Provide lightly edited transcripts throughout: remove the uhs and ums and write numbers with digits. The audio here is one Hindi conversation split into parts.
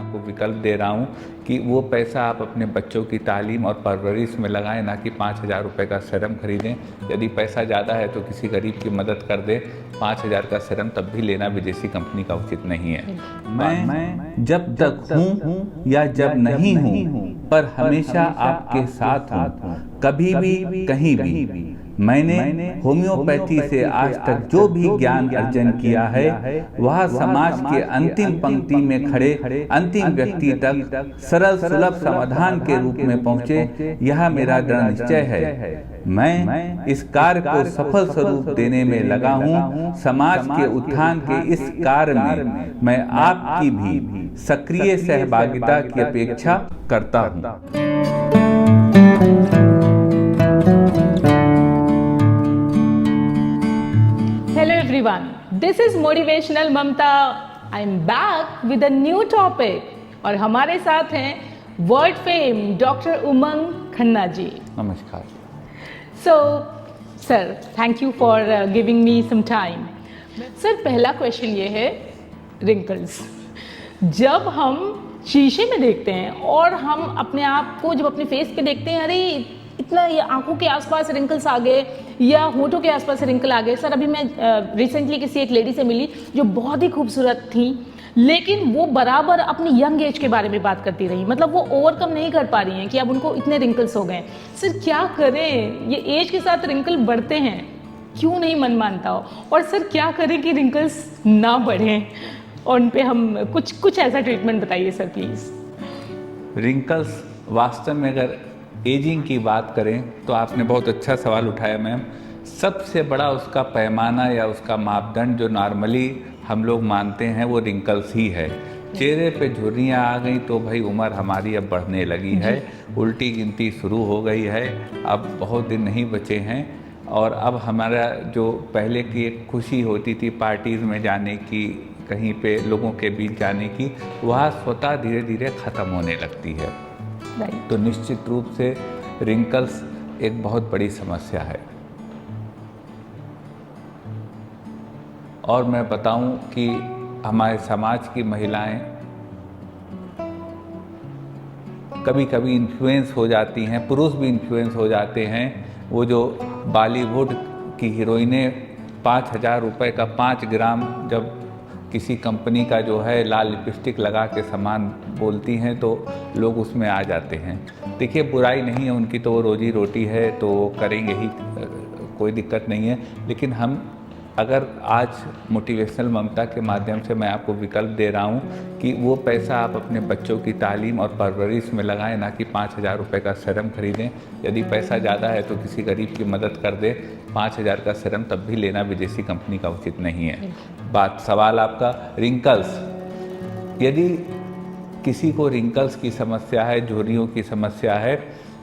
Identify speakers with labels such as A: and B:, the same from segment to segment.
A: आपको विकल्प दे रहा हूँ कि वो पैसा आप अपने बच्चों की तालीम और परवरिश में लगाएं, ना कि 5,000 रुपये का सीरम खरीदें। यदि पैसा ज़्यादा है तो किसी गरीब की मदद कर दें। 5,000 का सीरम तब भी लेना विदेशी कंपनी का उचित नहीं है।
B: मैं जब तक हूँ या जब नहीं हूँ, पर हमेशा आपके साथ हूँ, कभी भी कहीं भी। मैंने होम्योपैथी से आज तक जो भी ज्ञान अर्जन किया है, वह समाज के अंतिम पंक्ति में खड़े अंतिम व्यक्ति तक सरल सुलभ समाधान के रूप में पहुँचे, यह मेरा दृढ़ निश्चय है। मैं इस कार्य को सफल स्वरूप देने में लगा हूँ। समाज के उत्थान के इस कार्य में मैं आपकी भी सक्रिय सहभागिता की अपेक्षा करता हूँ।
C: Hello everyone, this is Motivational Mamta. I'm back with a new topic और हमारे साथ हैं वर्ल्ड फेम डॉक्टर उमंग खन्ना जी।
A: नमस्कार।
C: So, sir, thank you for giving me some time. Sir, पहला क्वेश्चन ये है रिंकल्स। जब हम शीशे में देखते हैं और हम अपने आप को जब अपने फेस पे देखते हैं, अरे इतना ये आंखों के आसपास रिंकल्स आ गए या होठों के आसपास रिंकल आ गए। सर, अभी मैं रिसेंटली किसी एक लेडी से मिली जो बहुत ही खूबसूरत थी, लेकिन वो बराबर अपनी यंग एज के बारे में बात करती रही। मतलब वो ओवरकम नहीं कर पा रही हैं कि अब उनको इतने रिंकल्स हो गए। सर, क्या करें? ये एज के साथ रिंकल बढ़ते हैं, क्यों नहीं मन मानता हो? और सर, क्या करें कि रिंकल्स ना बढ़ें और उन पे हम कुछ ऐसा ट्रीटमेंट बताइए सर प्लीज़।
A: रिंकल्स वास्तव में अगर एजिंग की बात करें तो आपने बहुत अच्छा सवाल उठाया मैम। सबसे बड़ा उसका पैमाना या उसका मापदंड जो नॉर्मली हम लोग मानते हैं वो रिंकल्स ही है। चेहरे पे झुर्रियाँ आ गई तो भाई उम्र हमारी अब बढ़ने लगी है, उल्टी गिनती शुरू हो गई है, अब बहुत दिन नहीं बचे हैं। और अब हमारा जो पहले की एक खुशी होती थी पार्टीज़ में जाने की, कहीं पे लोगों के बीच जाने की, वह स्वतः धीरे धीरे ख़त्म होने लगती है। तो निश्चित रूप से रिंकल्स एक बहुत बड़ी समस्या है। और मैं बताऊं कि हमारे समाज की महिलाएं कभी कभी इन्फ्लुएंस हो जाती हैं, पुरुष भी इन्फ्लुएंस हो जाते हैं। वो जो बॉलीवुड की हीरोइनें 5,000 रुपये का 5 ग्राम जब किसी कंपनी का जो है लाल लिपस्टिक लगा के सामान बोलती हैं तो लोग उसमें आ जाते हैं। देखिए, बुराई नहीं है उनकी, तो वो रोजी रोटी है तो वो करेंगे ही, कोई दिक्कत नहीं है। लेकिन हम अगर आज मोटिवेशनल ममता के माध्यम से मैं आपको विकल्प दे रहा हूँ कि वो पैसा आप अपने बच्चों की तालीम और परवरिश में लगाएं, ना कि 5,000 रुपये का सीरम खरीदें। यदि पैसा ज़्यादा है तो किसी गरीब की मदद कर दें। 5,000 का सीरम तब भी लेना विदेशी कंपनी का उचित नहीं है। सवाल आपका रिंकल्स, यदि किसी को रिंकल्स की समस्या है, झुर्रियों की समस्या है,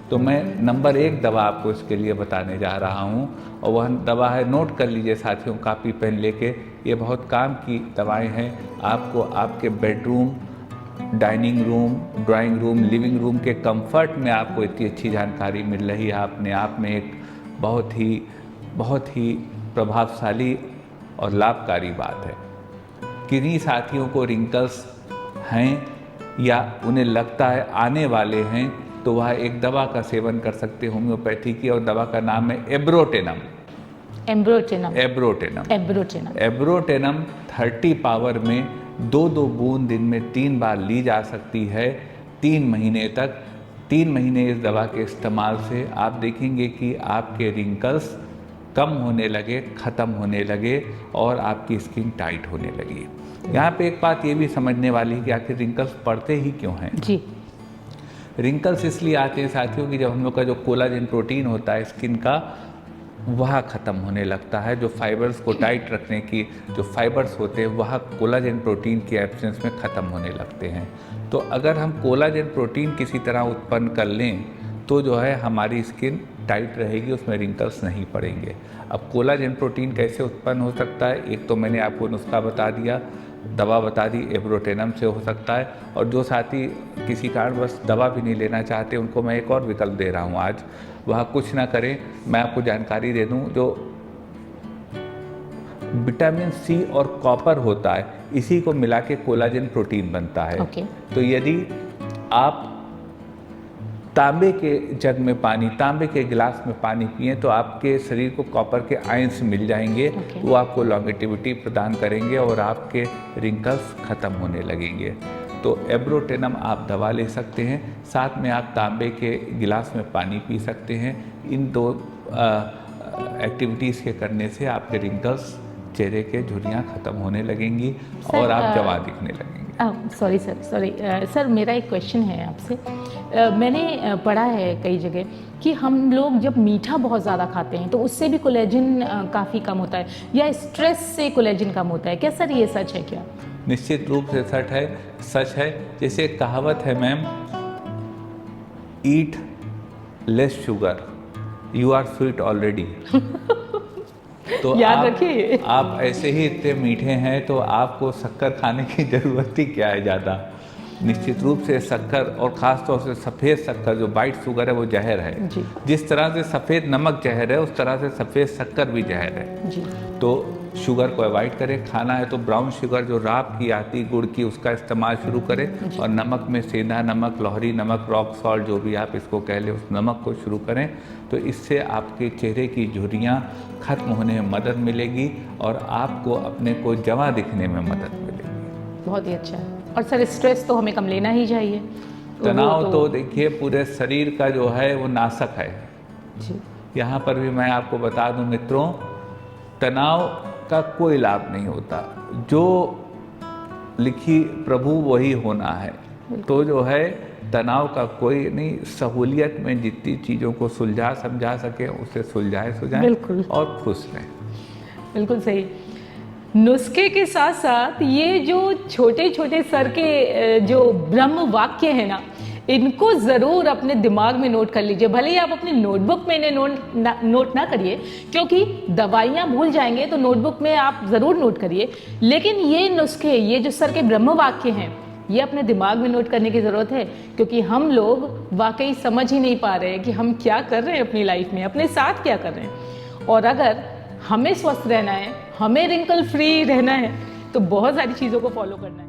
A: तो मैं नंबर 1 दवा आपको इसके लिए बताने जा रहा हूँ। और वह दवा है, नोट कर लीजिए साथियों, कापी पेन लेके। ये बहुत काम की दवाएं हैं। आपको आपके bedroom, dining room, drawing room, living room के कंफर्ट में आपको इतनी अच्छी जानकारी मिल रही है, अपने आप में एक बहुत ही प्रभावशाली और लाभकारी बात है। किन्हीं साथियों को रिंकल्स हैं या उन्हें लगता है आने वाले हैं, तो वह एक दवा का सेवन कर सकते हैं होम्योपैथी की, और दवा का नाम है एब्रोटेनम। 30 पावर में 2-2 बूंद दिन में 3 बार ली जा सकती है 3 महीने तक। 3 महीने इस दवा के इस्तेमाल से आप देखेंगे कि आपके रिंकल्स कम होने लगे, ख़त्म होने लगे और आपकी स्किन टाइट होने लगी। यहाँ पे एक बात ये भी समझने वाली कि आखिर रिंकल्स पड़ते ही क्यों हैं जी। रिंकल्स इसलिए आते हैं साथियों कि जब हम लोग का जो कोलाजन प्रोटीन होता है स्किन का, वह ख़त्म होने लगता है। जो फाइबर्स को टाइट रखने की जो फाइबर्स होते हैं वह कोलाजन प्रोटीन की एब्सेंस में ख़त्म होने लगते हैं। तो अगर हम कोलाजन प्रोटीन किसी तरह उत्पन्न कर लें तो जो है हमारी स्किन टाइट रहेगी, उसमें रिंकल्स नहीं पड़ेंगे। अब कोलाजन प्रोटीन कैसे उत्पन्न हो सकता है? एक तो मैंने आपको नुस्खा बता दिया, दवा बता दी, एब्रोटेनम से हो सकता है। और जो साथी किसी कारणवश दवा भी नहीं लेना चाहते, उनको मैं एक और विकल्प दे रहा हूँ आज। वह कुछ ना करें, मैं आपको जानकारी दे दूँ, जो विटामिन सी और कॉपर होता है, इसी को मिला के कोलाजन प्रोटीन बनता है।
C: ओके।
A: तो यदि आप तांबे के जग में पानी, तांबे के गिलास में पानी पिए तो आपके शरीर को कॉपर के आयंस मिल जाएंगे।
C: Okay.
A: वो आपको लॉन्गेटिविटी प्रदान करेंगे और आपके रिंकल्स ख़त्म होने लगेंगे। तो एब्रोटेनम आप दवा ले सकते हैं, साथ में आप तांबे के गिलास में पानी पी सकते हैं। इन दो एक्टिविटीज़ के करने से आपके रिंकल्स, चेहरे के झुर्रियाँ ख़त्म होने लगेंगी और आप जवान दिखने लगेंगे।
C: सॉरी सर, मेरा एक क्वेश्चन है आपसे। मैंने पढ़ा है कई जगह कि हम लोग जब मीठा बहुत ज़्यादा खाते हैं तो उससे भी कोलेजन काफ़ी कम होता है, या स्ट्रेस से कोलेजन कम होता है। क्या सर ये सच है क्या?
A: निश्चित रूप से सच है। जैसे एक कहावत है ma'am, eat less sugar, you are sweet already. तो
C: याद रखिए।
A: आप ऐसे ही इतने मीठे हैं तो आपको शक्कर खाने की ज़रूरत ही क्या है ज़्यादा। निश्चित रूप से शक्कर, और ख़ास तौर से सफ़ेद शक्कर जो वाइट शुगर है, वो जहर है
C: जी।
A: जिस तरह से सफ़ेद नमक जहर है, उस तरह से सफ़ेद शक्कर भी जहर है
C: जी।
A: तो शुगर को अवॉइड करें। खाना है तो ब्राउन शुगर जो राब की आती, गुड़ की, उसका इस्तेमाल शुरू करें। और नमक में सेंधा नमक, लोहरी नमक, रॉक सॉल्ट, जो भी आप इसको कह लें, उस नमक को शुरू करें। तो इससे आपके चेहरे की झुर्रियाँ खत्म होने में मदद मिलेगी और आपको अपने को जवां दिखने में मदद मिलेगी।
C: बहुत ही अच्छा है। और सर स्ट्रेस तो हमें कम लेना ही चाहिए।
A: तनाव तो देखिए पूरे शरीर का जो है वो नाशक है।
C: जी।
A: यहाँ पर भी मैं आपको बता दूं मित्रों, तनाव का कोई लाभ नहीं होता। जो लिखी प्रभु वही होना है। तो जो है तनाव का कोई नहीं, सहूलियत में जितनी चीज़ों को सुलझा समझा सके उसे सुलझाएं
C: बिल्कुल।
A: और खुश रहें।
C: बिल्कुल सही। नुस्खे के साथ साथ ये जो छोटे छोटे सर के जो ब्रह्म वाक्य है ना, इनको ज़रूर अपने दिमाग में नोट कर लीजिए। भले ही आप अपनी नोटबुक में इन्हें नोट ना करिए, क्योंकि दवाइयाँ भूल जाएंगे, तो नोटबुक में आप ज़रूर नोट करिए। लेकिन ये नुस्खे, ये जो सर के ब्रह्म वाक्य हैं, ये अपने दिमाग में नोट करने की ज़रूरत है, क्योंकि हम लोग वाकई समझ ही नहीं पा रहे हैं कि हम क्या कर रहे हैं अपनी लाइफ में, अपने साथ क्या कर रहे हैं। और अगर हमें स्वस्थ रहना है, हमें रिंकल फ्री रहना है, तो बहुत सारी चीज़ों को फॉलो करना है।